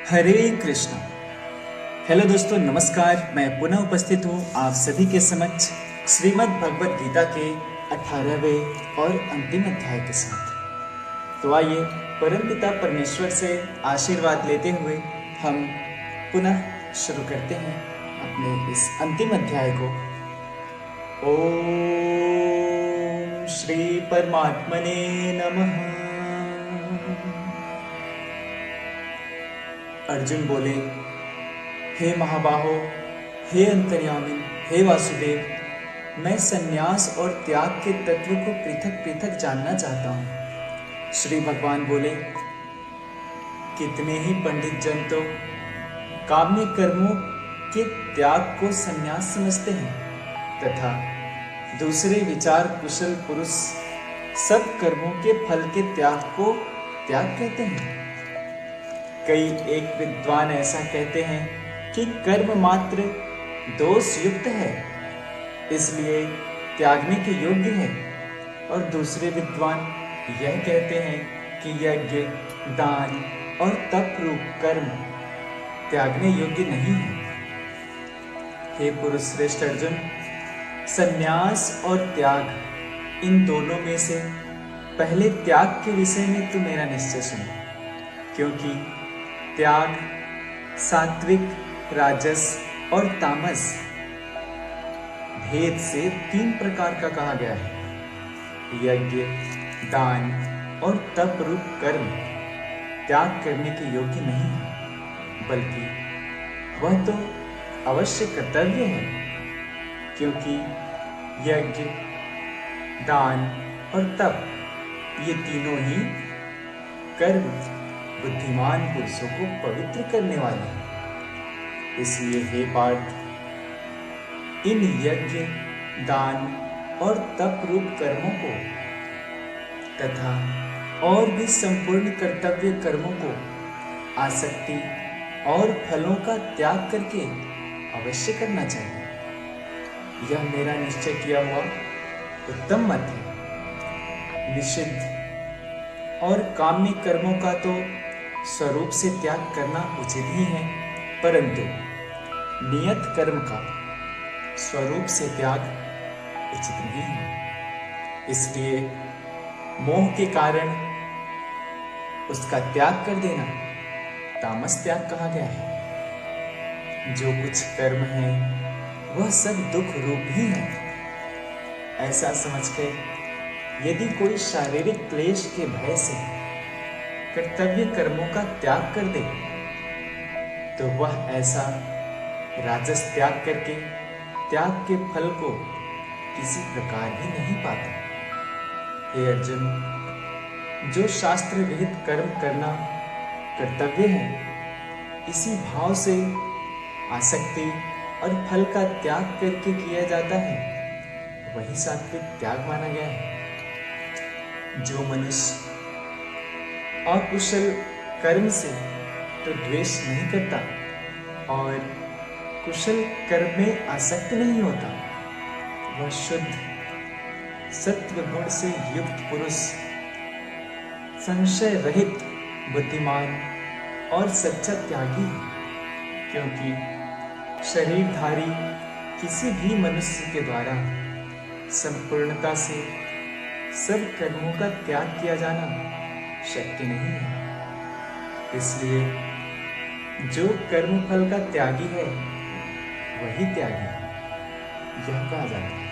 हरे Krishna. Hello दोस्तों, नमस्कार। मैं पुनः उपस्थित हूँ आप सभी के समक्ष श्रीमद् भगवत गीता के 18वें और अंतिम अध्याय के साथ। तो आइए परमपिता परमेश्वर से आशीर्वाद लेते हुए हम पुनः शुरू करते हैं अपने इस अंतिम अध्याय को। ओम श्री परमात्मने नमः। अर्जुन बोले, हे महाबाहो, हे अंतर्यामी, हे वासुदेव, मैं संन्यास और त्याग के तत्व को पृथक पृथक जानना चाहता हूँ। श्री भगवान बोले, कितने ही पंडित जन तो काम्य कर्मों के त्याग को संन्यास समझते हैं तथा दूसरे विचार कुशल पुरुष सब कर्मों के फल के त्याग को त्याग कहते हैं। कई एक विद्वान ऐसा कहते हैं कि कर्म मात्र दोष युक्त है, इसलिए त्यागने के योग्य है, और दूसरे विद्वान यह कहते हैं कि यज्ञ, दान और तप रूप कर्म त्यागने योग्य नहीं है। हे पुरुष श्रेष्ठ अर्जुन, संन्यास और त्याग इन दोनों में से पहले त्याग के विषय में तू मेरा निश्चय सुन, क्योंकि त्याग सात्विक, राजस और तामस भेद से 3 प्रकार का कहा गया है। यज्ञ, दान और तप रूप कर्म त्याग करने के योग्य नहीं है, बल्कि वह तो अवश्य कर्तव्य है, क्योंकि यज्ञ, दान और तप ये तीनों ही कर्म बुद्धिमान पुरुषों को पवित्र करने वाले हैं। इसलिए हे पार्थ, इन यज्ञ, दान और तप रूप कर्मों को तथा और भी संपूर्ण कर्तव्य कर्मों को आसक्ति और फलों का त्याग करके अवश्य करना चाहिए। यह मेरा निश्चय किया हुआ उत्तम मत है। निषिद्ध और काम्य कर्मों का तो स्वरूप से त्याग करना उचित ही है, परंतु नियत कर्म का स्वरूप से त्याग उचित नहीं है। इसलिए मोह के कारण उसका त्याग कर देना तामस त्याग कहा गया है। जो कुछ कर्म है वह सब दुख रूप ही है, ऐसा समझकर यदि कोई शारीरिक क्लेश के भय से कर्तव्य कर्मों का त्याग कर दे, तो वह ऐसा राजस त्याग करके त्याग के फल को किसी प्रकार भी नहीं पाता। हे अर्जुन, जो शास्त्र विहित कर्म करना कर्तव्य है, इसी भाव से आसक्ति और फल का त्याग करके किया जाता है, वही सात्विक त्याग माना गया है। जो मनुष्य अकुशल कर्म से तो द्वेष नहीं करता और कुशल कर्म में आसक्त नहीं होता, वह शुद्ध सत्व गुण से युक्त पुरुष, संशय रहित बुद्धिमान और सच्चा त्यागी है। क्योंकि शरीरधारी किसी भी मनुष्य के द्वारा संपूर्णता से सब कर्मों का त्याग किया जाना शक्य नहीं है। इसलिए जो कर्म फल का त्यागी है वही त्यागी है, यह कहा जाता है।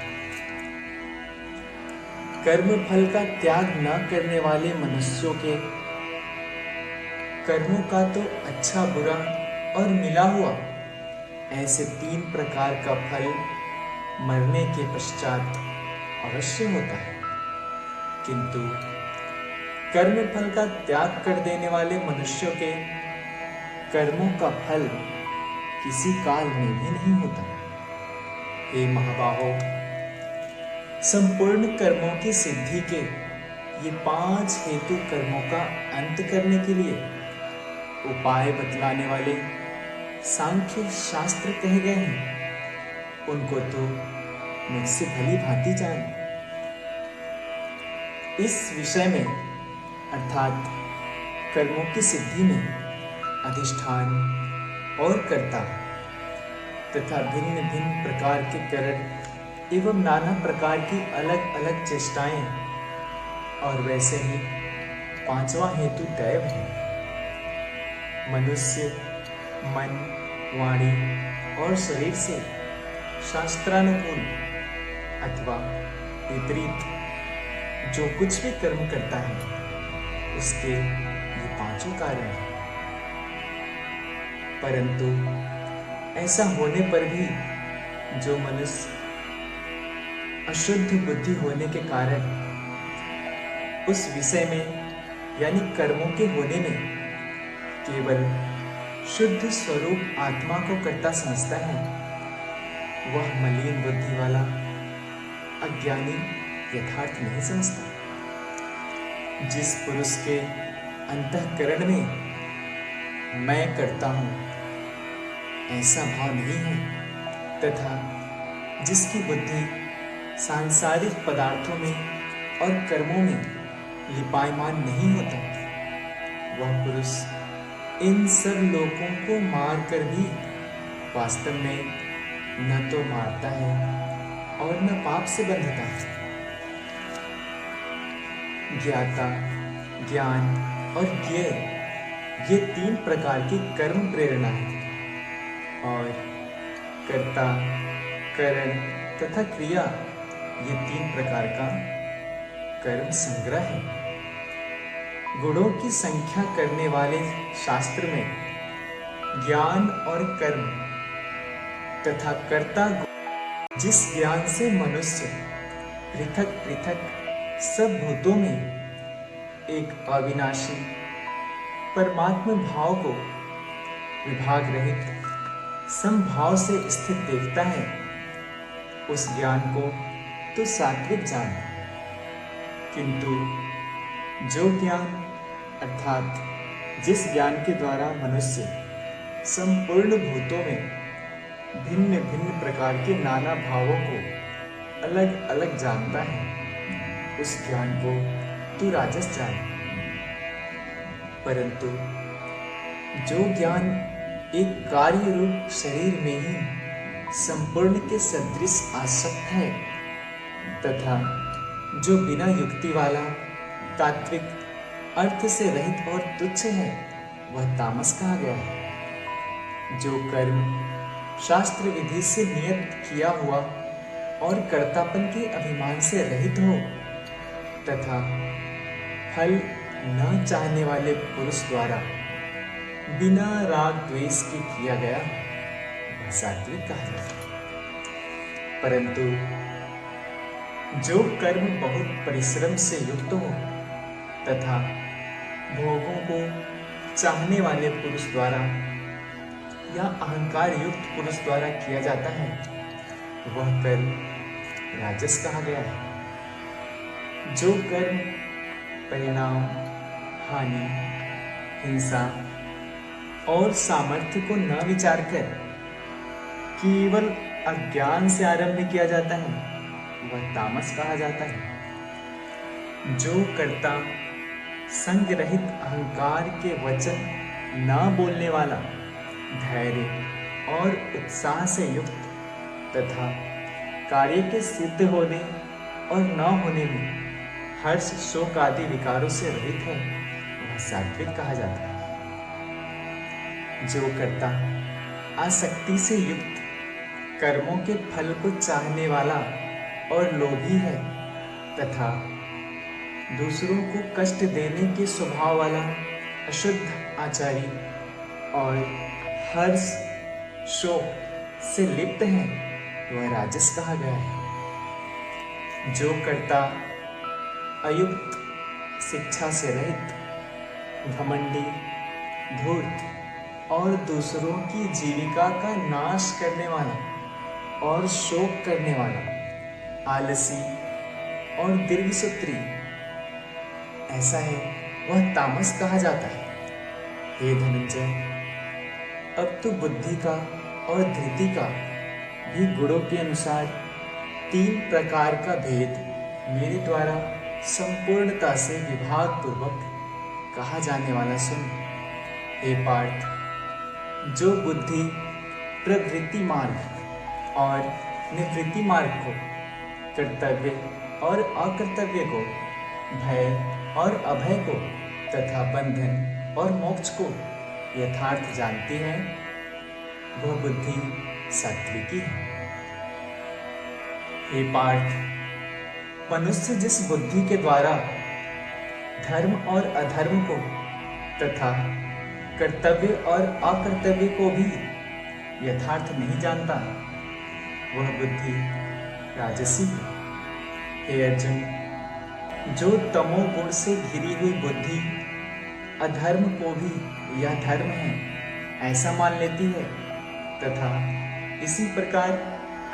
कर्म फल का त्याग न करने वाले मनुष्यों के कर्मों का तो अच्छा, बुरा और मिला हुआ ऐसे 3 प्रकार का फल मरने के पश्चात अवश्य होता है। किंतु कर्म फल का त्याग कर देने वाले मनुष्यों के कर्मों का फल किसी काल में भी नहीं होता। हे महाबाहो, संपूर्ण कर्मों की सिद्धि के ये 5 हेतु कर्मों का अंत करने के लिए उपाय बतलाने वाले सांख्य शास्त्र कहे गए हैं, उनको तो मुझसे भली भांति जान। इस विषय में अर्थात कर्मों की सिद्धि में अधिष्ठान और कर्ता तथा भिन्न भिन्न प्रकार के करण एवं नाना प्रकार की अलग अलग चेष्टाएं, और वैसे ही पांचवा हेतु दैव है। मनुष्य मन, वाणी और शरीर से शास्त्रानुकूल अथवा विपरीत जो कुछ भी कर्म करता है, उसके ये पांचों कारण हैं। परंतु ऐसा होने पर भी जो मनुष्य अशुद्ध बुद्धि होने के कारण उस विषय में यानी कर्मों के होने में केवल शुद्ध स्वरूप आत्मा को कर्ता समझता है, वह मलिन बुद्धि वाला अज्ञानी यथार्थ नहीं समझता। जिस पुरुष के अंतःकरण में मैं करता हूं ऐसा भाव नहीं है, तथा जिसकी बुद्धि सांसारिक पदार्थों में और कर्मों में लिपायमान नहीं होता, वह पुरुष इन सब लोगों को मार कर भी वास्तव में न तो मारता है और न पाप से बंधता है। ज्ञाता, ज्ञान और ज्ञेय ये तीन प्रकार की कर्म प्रेरणा है, और कर्ता, करण तथा क्रिया ये तीन प्रकार का कर्म संग्रह है। गुणों की संख्या करने वाले शास्त्र में ज्ञान और कर्म तथा कर्ता जिस ज्ञान से मनुष्य पृथक पृथक सब भूतों में एक अविनाशी परमात्मा भाव को विभाग रहित समभाव से स्थित देखता है, उस ज्ञान को तो सात्विक जान। किंतु जो ज्ञान अर्थात जिस ज्ञान के द्वारा मनुष्य संपूर्ण भूतों में भिन्न भिन्न प्रकार के नाना भावों को अलग अलग जानता है, उस ज्ञान को तू राजस जान। परंतु जो ज्ञान एक कार्य रूप शरीर में ही संपूर्ण के सदृश आसक्त है, तथा जो बिना युक्ति वाला तात्विक अर्थ से रहित और तुच्छ है, वह तामस कहा गया है। जो कर्म शास्त्र विधि से नियत किया हुआ और कर्तापन के अभिमान से रहित हो तथा फल न चाहने वाले पुरुष द्वारा बिना राग द्वेष के किया गया, वह सात्विक कहा जाता है। परंतु जो कर्म बहुत परिश्रम से युक्त हो तथा भोगों को चाहने वाले पुरुष द्वारा या अहंकार युक्त पुरुष द्वारा किया जाता है, वह कर्म राजस कहा गया है। जो कर्म परिणाम, हानि, हिंसा और सामर्थ्य को न विचार कर केवल अज्ञान से आरंभ किया जाता है, वह तामस कहा जाता है। जो कर्ता संग रहित अहंकार के वचन न बोलने वाला, धैर्य और उत्साह से युक्त तथा कार्य के सिद्ध होने और न होने में हर्ष, शोक आदि विकारों से रहित है, वह सात्विक कहा जाता है। जो कर्ता आसक्ति से युक्त कर्मों के फल को चाहने वाला और लोभी है तथा दूसरों को कष्ट देने के स्वभाव वाला अशुद्ध आचारी और हर्ष, शोक से लिप्त है, वह राजस कहा गया है। जो कर्ता अयुक्त शिक्षा से रहित, घमंडी, धूर्त और दूसरों की जीविका का नाश करने वाला और शोक करने वाला, आलसी और दीर्घसूत्री ऐसा है, वह तामस कहा जाता है। हे धनंजय, अब तो बुद्धि का और धृति का भी गुणों के अनुसार 3 प्रकार का भेद मेरे द्वारा संपूर्णता से विभाग पूर्वक कहा जाने वाला सुन। हे पार्थ, जो बुद्धि प्रवृत्ति मार्ग और निवृत्ति मार्ग को, कर्तव्य और अकर्तव्य को, भय और अभय को तथा बंधन और मोक्ष को यथार्थ जानती है, वह बुद्धि सात्विकी है। हे पार्थ, मनुष्य जिस बुद्धि के द्वारा धर्म और अधर्म को तथा कर्तव्य और अकर्तव्य को भी यथार्थ नहीं जानता, वह बुद्धि राजसी है। हे अर्जुन, जो तमोगुण से घिरी हुई बुद्धि अधर्म को भी यह धर्म है ऐसा मान लेती है तथा इसी प्रकार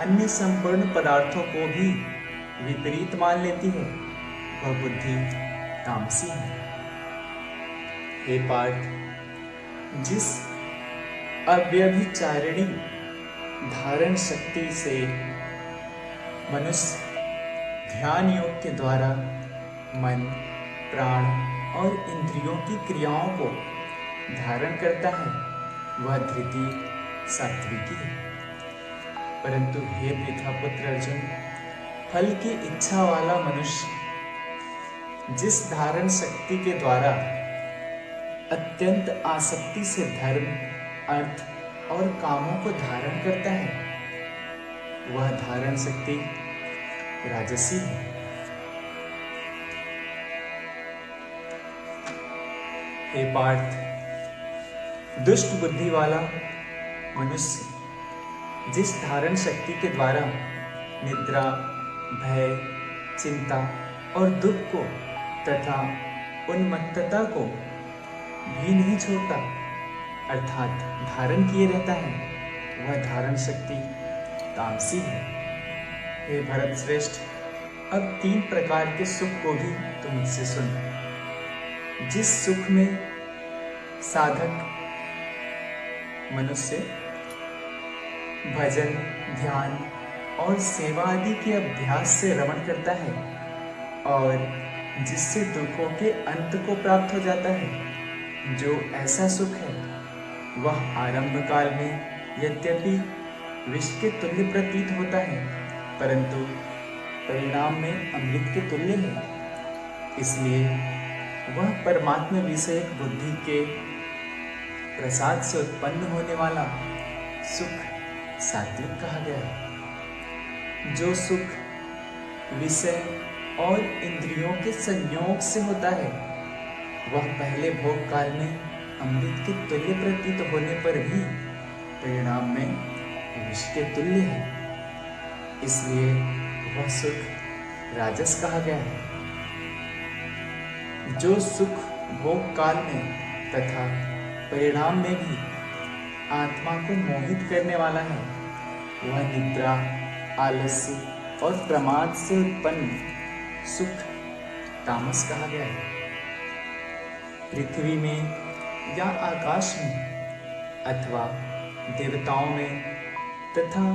अन्य संपूर्ण पदार्थों को भी विपरीत मान लेती है, वह बुद्धि तामसी है। हे पार्थ, जिस अव्यभिचारिणी धारण शक्ति से मनुष्य ध्यान योग के द्वारा मन, प्राण और इंद्रियों की क्रियाओं को धारण करता है, वह धृति सात्विकी है। परंतु हे पृथापुत्र अर्जुन, फल की इच्छा वाला मनुष्य जिस धारण शक्ति के द्वारा अत्यंत आसक्ति से धर्म, अर्थ और कामों को धारण करता है, वह धारण शक्ति राजसी है। हे पार्थ, दुष्ट बुद्धि वाला मनुष्य जिस धारण शक्ति के द्वारा निद्रा, भय, चिंता और दुख को तथा उन्मत्तता को भी नहीं छोड़ता, अर्थात धारण किए रहता है, वह धारण शक्ति तामसी है। हे भरत श्रेष्ठ, अब 3 प्रकार के सुख को भी तुम मुझसे सुन। जिस सुख में साधक मनुष्य भजन, ध्यान और सेवा आदि के अभ्यास से रमण करता है और जिससे दुखों के अंत को प्राप्त हो जाता है, जो ऐसा सुख है, वह आरंभ काल में यद्यपि विष के तुल्य प्रतीत होता है, परंतु परिणाम में अमृत के तुल्य है। इसलिए वह परमात्मा विषयक बुद्धि के प्रसाद से उत्पन्न होने वाला सुख सात्विक कहा गया है। जो सुख विषय और इंद्रियों के संयोग से होता है, वह पहले भोग काल में अमृत के तुल्य प्रतीत होने पर भी परिणाम में विष के तुल्य है। इसलिए वह सुख राजस कहा गया है। जो सुख भोग काल में तथा परिणाम में भी आत्मा को मोहित करने वाला है, वह निद्रा, आलस्य और प्रमाद से उत्पन्न सुख तामस कहा गया है। पृथ्वी में या आकाश में अथवा देवताओं में तथा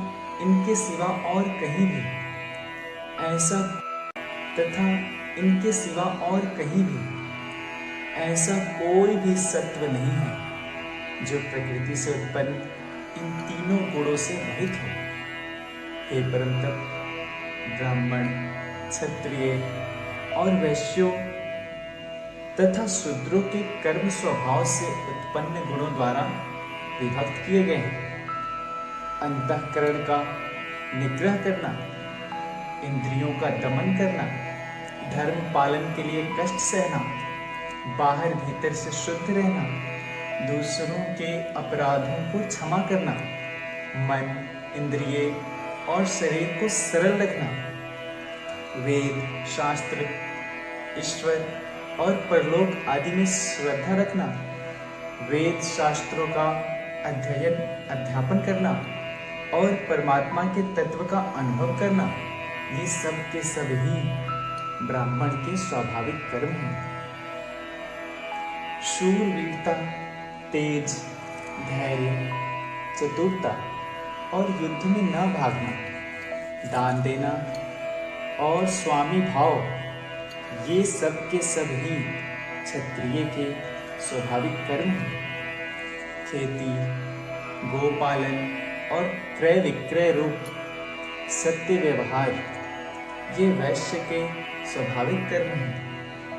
इनके सिवा और कहीं भी ऐसा कोई भी सत्व नहीं है जो प्रकृति से उत्पन्न इन तीनों गुणों से रहित हो। हे परम तप, ब्राह्मण, क्षत्रिय और वैश्यों तथा शूद्रों के कर्म स्वभाव से उत्पन्न गुणों द्वारा विभक्त किए गए हैं। अंतःकरण का निग्रह करना, इंद्रियों का दमन करना, धर्म पालन के लिए कष्ट सहना, बाहर भीतर से शुद्ध रहना, दूसरों के अपराधों को क्षमा करना, मन, इंद्रिय और शरीर को सरल रखना, वेद, शास्त्र, ईश्वर और परलोक आदि में श्रद्धा रखना, वेद शास्त्रों का अध्ययन अध्यापन करना और परमात्मा के तत्व का अनुभव करना, ये सब के सब ही ब्राह्मण के स्वाभाविक कर्म हैं। शूरवीरता, तेज, धैर्य, चतुरता और युद्ध में न भागना, दान देना और स्वामी भाव, ये सब के सब ही क्षत्रिय के स्वाभाविक कर्म हैं। खेती, गोपालन और क्रय विक्रय रूप सत्य व्यवहार ये वैश्य के स्वाभाविक कर्म हैं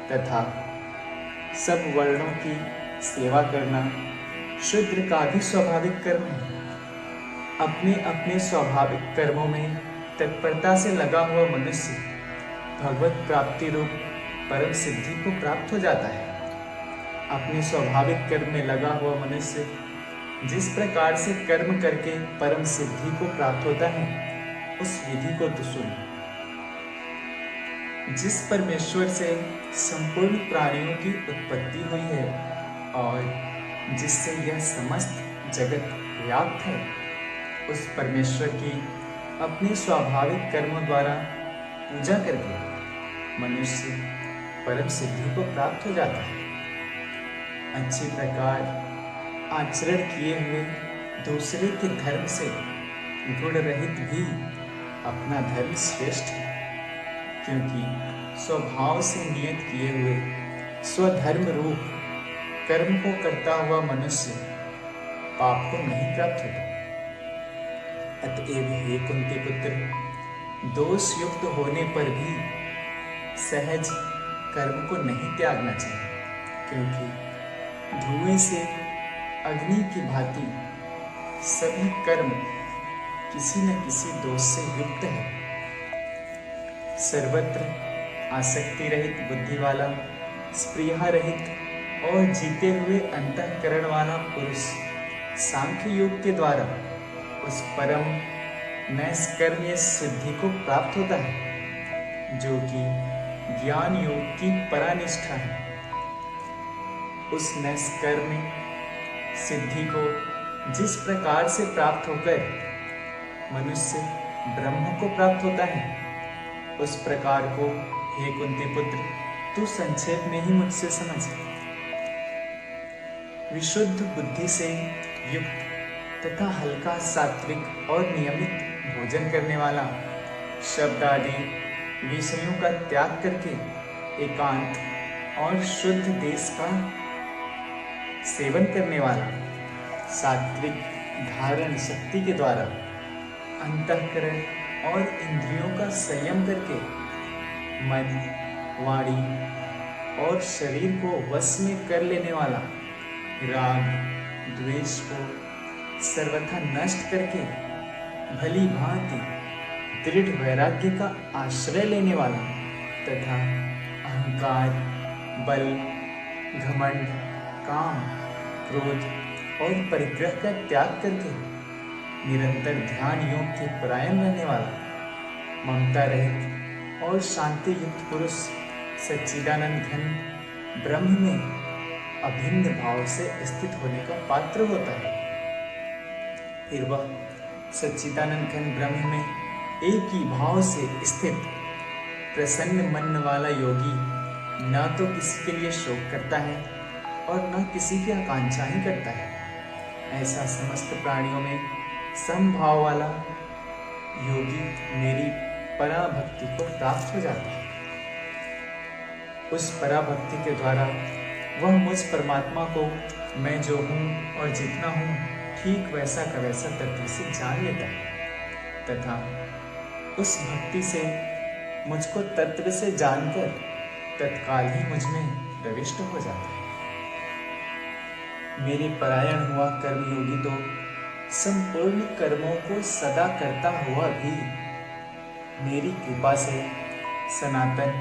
तथा सब वर्णों की सेवा करना शूद्र का भी स्वाभाविक कर्म है। अपने अपने स्वाभाविक कर्मों में तत्परता से लगा हुआ मनुष्य भगवत प्राप्ति रूप परम सिद्धि को प्राप्त हो जाता है। अपने स्वाभाविक कर्म में लगा हुआ मनुष्य जिस प्रकार से कर्म करके परम सिद्धि को प्राप्त होता है उस विधि को तो सुन। जिस परमेश्वर से संपूर्ण प्राणियों की उत्पत्ति हुई है और जिससे यह समस्त जगत व्याप्त है, उस परमेश्वर की अपने स्वाभाविक कर्मों द्वारा पूजा करके मनुष्य परम सिद्धि को प्राप्त हो जाता है। अच्छी प्रकार आचरण किए हुए दूसरे के धर्म से गुण रहित भी अपना धर्म श्रेष्ठ है, क्योंकि स्वभाव से नियत किए हुए स्वधर्म रूप कर्म को करता हुआ मनुष्य पाप को नहीं प्राप्त होता। अतएव हे कुंती पुत्र, दोष युक्त होने पर भी सहज कर्म को नहीं त्यागना चाहिए, क्योंकि धुएं से अग्नि की भांति सभी कर्म किसी न किसी दोष से युक्त है। सर्वत्र आसक्ति रहित बुद्धि वाला, स्पृहा रहित और जीते हुए अंतःकरण वाला पुरुष सांख्य योग के द्वारा उस परम नैष्कर्म्य सिद्धि को प्राप्त होता है, जो कि ज्ञान योग की परानिष्ठा है। उस नैष्कर्म्य सिद्धि को जिस प्रकार से प्राप्त होकर मनुष्य ब्रह्म को प्राप्त होता है, उस प्रकार को हे कुंती पुत्र तू संक्षेप में ही मुझसे समझ। विशुद्ध बुद्धि से युक्त तथा हल्का सात्विक और नियमित भोजन करने वाला, शब्द आदि विषयों का त्याग करके एकांत और शुद्ध देश का सेवन करने वाला, सात्विक धारण शक्ति के द्वारा अंतःकरण और इंद्रियों का संयम करके मन, वाणी और शरीर को वश में कर लेने वाला, राग द्वेष को सर्वथा नष्ट करके भली भांति दृढ़ वैराग्य का आश्रय लेने वाला तथा अहंकार, बल, घमंड, काम, क्रोध और परिग्रह का त्याग करके निरंतर ध्यान योग के परायण रहने वाला, ममता रहित और शांति युक्त पुरुष सच्चिदानंद घन ब्रह्म में अभिन्न भाव से स्थित होने का पात्र होता है। फिर वह सच्चिदानंद घन ब्रह्म में एक ही भाव से स्थित प्रसन्न मन वाला योगी न तो किसी के लिए शोक करता है और न किसी की आकांक्षा ही करता है। ऐसा समस्त प्राणियों में समभाव वाला योगी मेरी पराभक्ति को प्राप्त हो जाता है। उस पराभक्ति के द्वारा वह मुझ परमात्मा को मैं जो हूँ और जितना हूँ ठीक वैसा का वैसा तत्व से जान लेता है तथा उस भक्ति से मुझको तत्व से जानकर तत्काल ही मुझ में प्रविष्ट हो जाता है। मेरे परायण हुआ कर्मयोगी तो संपूर्ण कर्मों को सदा करता हुआ भी मेरी कृपा से सनातन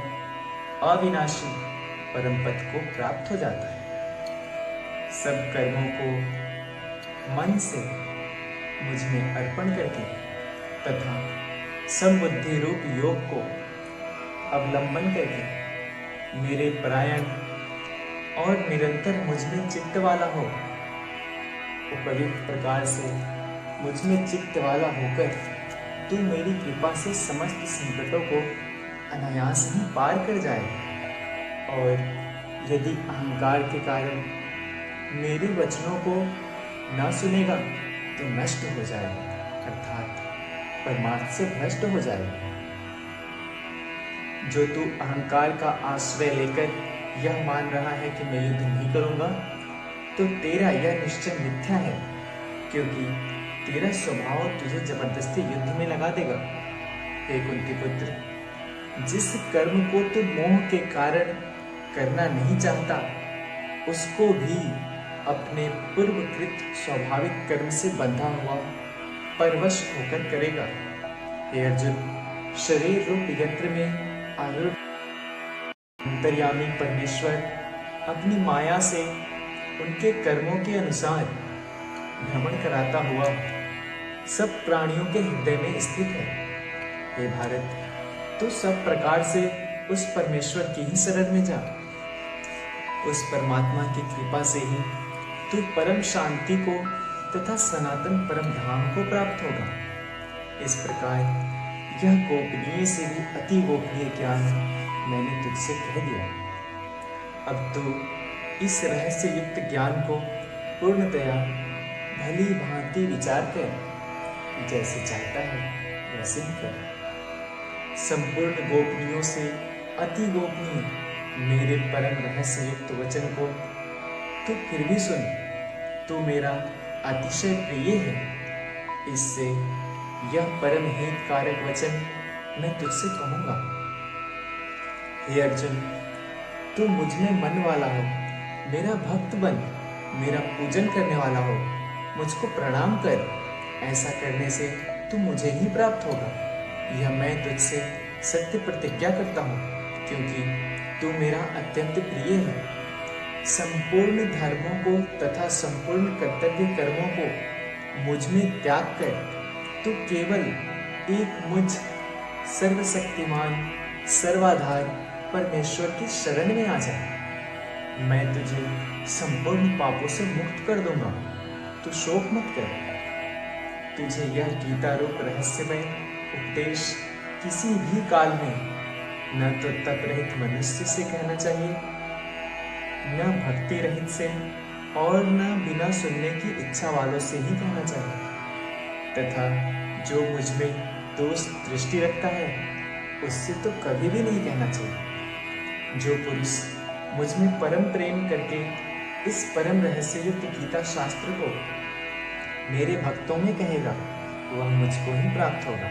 अविनाशी परम पद को प्राप्त हो जाता है। सब कर्मों को मन से मुझ में अर्पण करके तथा समबुद्धि रूप योग को अवलंबन करके मेरे परायण और निरंतर मुझ में चित्त वाला हो, उपयुक्त प्रकार से मुझ में चित्त वाला होकर तू मेरी कृपा से समस्त संकटों को अनायास ही पार कर जाए। और यदि अहंकार के कारण मेरे वचनों को न सुनेगा तो नष्ट हो जाएगा, अर्थात परमार्थ से भ्रष्ट हो जाएगा। जो तू अहंकार का आश्रय लेकर यह मान रहा है कि मैं युद्ध नहीं करूंगा, तो तेरा यह निश्चय मिथ्या है, क्योंकि तेरा स्वभाव तुझे जबरदस्ती युद्ध में लगा देगा। हे कुंती पुत्र, जिस कर्म को तू मोह के कारण करना नहीं चाहता, उसको भी अपने पूर्वकृत स्वाभाविक कर्म से बंधा हुआ परवश होकर करेगा। हे अर्जुन, शरीर रूप यंत्र में आरूढ़ अंतर्यामी परमेश्वर अपनी माया से उनके कर्मों के अनुसार भ्रमण कराता हुआ सब प्राणियों के हृदय में स्थित है। हे भारत, तू सब प्रकार से उस परमेश्वर की ही शरण में जा। उस परमात्मा की कृपा से ही तू परम शांति को तथा सनातन परम धाम को प्राप्त होगा। इस प्रकार यह गोपनीय से भी अति गोपनीय ज्ञान मैंने तुझसे कह दिया। अब तू इस रहस्य युक्त ज्ञान को पूर्णतया भली भांति विचार कर, जैसे चाहता है वैसे ही कर। संपूर्ण गोपनीयों से अति गोपनीय मेरे परम रहस्य युक्त वचन को तू फिर भी सुन। तू मेरा अतिशय प्रिय है, इससे यह परम हितकारक वचन मैं तुझसे कहूंगा। हे अर्जुन, तू मुझ में मन वाला हो, मेरा भक्त बन, मेरा पूजन करने वाला हो, मुझको प्रणाम कर। ऐसा करने से तू मुझे ही प्राप्त होगा, यह मैं तुझसे सत्य प्रतिज्ञा करता हूँ, क्योंकि तू मेरा अत्यंत प्रिय है। संपूर्ण धर्मों को तथा संपूर्ण कर्तव्य कर्मों को मुझ में त्याग कर तू केवल एक मुझ सर्वशक्तिमान सर्वाधार परमेश्वर की शरण में आ जा। मैं तुझे संपूर्ण पापों से मुक्त कर दूंगा, तू शोक मत कर। तुझे यह गीता रूप रहस्यमय उपदेश किसी भी काल में न तो तप रहित मनुष्य से कहना चाहिए, न भक्ति रहित से, और न बिना सुनने की इच्छा वालों से ही कहना चाहिए। तथा जो मुझ में दोष दृष्टि रखता है, उससे तो कभी भी नहीं कहना चाहिए। जो पुरुष मुझ में परम प्रेम करके इस परम रहस्य युक्त गीता शास्त्र को मेरे भक्तों में कहेगा, वह मुझको ही प्राप्त होगा,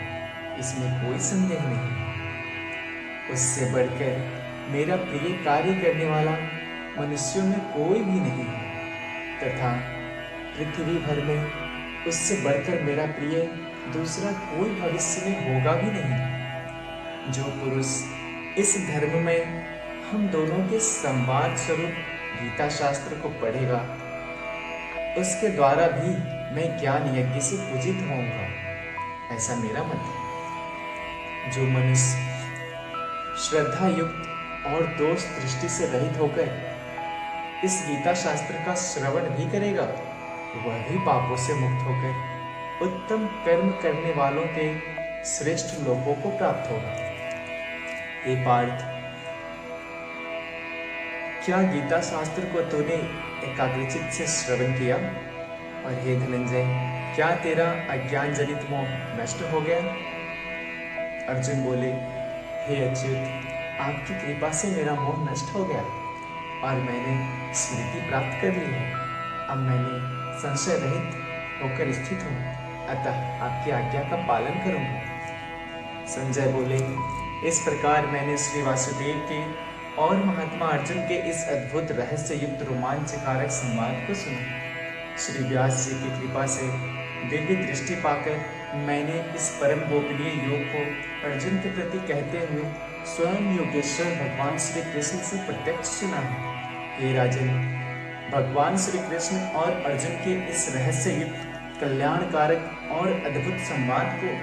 इसमें कोई संदेह नहीं। उससे बढ़कर मेरा प्रिय कार्य करने वाला मनुष्यों में कोई भी नहीं है, तथा पृथ्वी भर में उससे बढ़कर मेरा प्रिय दूसरा कोई भविष्य में होगा भी नहीं। जो पुरुष इस धर्म में हम दोनों के संवाद स्वरूप गीता शास्त्र को पढ़ेगा, उसके द्वारा भी मैं ज्ञान यज्ञ से पूजित होऊंगा, ऐसा मेरा मत है। जो मनुष्य श्रद्धा युक्त और दोष दृष्टि से रहित होकर इस गीता शास्त्र का श्रवण भी करेगा, वह भी पापों से मुक्त होकर उत्तम कर्म करने वालों के श्रेष्ठ लोकों को प्राप्त होगा। हे पार्थ, क्या गीता शास्त्र को तूने एकाग्रचित्त से श्रवण किया? और हे धनंजय, क्या तेरा अज्ञान जनित मोह नष्ट हो गया? अर्जुन बोले, हे अच्युत, आपकी कृपा से मेरा मोह नष्ट हो गया और मैंने स्मृति प्राप्त कर ली है। अब मैंने संशय रहित होकर स्थित हूँ, अतः आपकी आज्ञा का पालन करूँगा। संजय बोले, इस प्रकार मैंने श्री वासुदेव के और महात्मा अर्जुन के इस अद्भुत रहस्य युक्त रोमांचकारक संवाद को सुना। श्री व्यास जी की कृपा से दिव्य दृष्टि पाकर मैंने इस परम गोपनीय योग को अर्जुन के प्रति कहते हुए स्वयं योगेश्वर भगवान श्री कृष्ण से प्रत्यक्ष सुना है। हे राजन, भगवान श्री कृष्ण और अर्जुन के इस रहस्य युक्त कल्याणकारक और अद्भुत संवाद को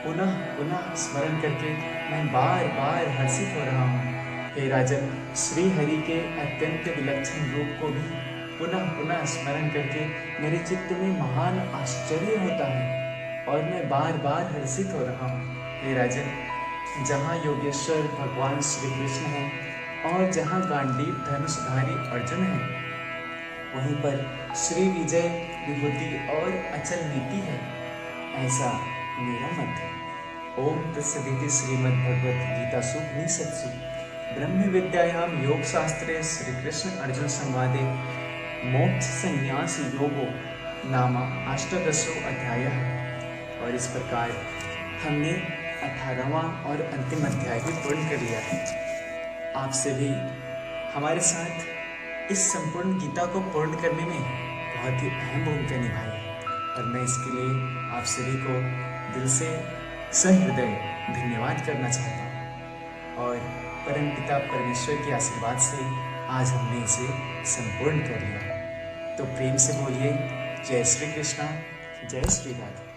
पुनः पुनः स्मरण करके मैं बार बार हर्षित हो रहा हूँ। हे राजन, श्री हरि के अत्यंत विलक्षण रूप को भी पुनः पुनः स्मरण करके मेरे चित्त में महान आश्चर्य होता है और मैं बार बार हर्षित हो रहा हूँ। हे राजन, जहाँ योगेश्वर भगवान श्री कृष्ण है और जहाँ गांडीव धनुषधारी अर्जुन है, वहीं पर श्री विजय विभूति और अचल नीति है, ऐसा मेरा मत है। ओम तत्सदिति श्रीमद्भगवत गीता सूपनिषत्सु ब्रह्म विद्यायां योग शास्त्रे श्री कृष्ण अर्जुन संवादे मोक्ष संन्यास योगो नाम अष्टादशो अध्याय है। और इस प्रकार हमने 18वां और अंतिम अध्याय भी पूर्ण कर लिया है। आपसे भी हमारे साथ इस संपूर्ण गीता को पूर्ण करने में बहुत ही अहम भूमिका निभाई है, और मैं इसके लिए आप सभी को दिल से सहृदय धन्यवाद करना चाहता हूँ। और परमपिता परमेश्वर के आशीर्वाद से आज हमने इसे संपूर्ण कर लिया। तो प्रेम से बोलिए जय श्री कृष्णा, जय श्री राधे।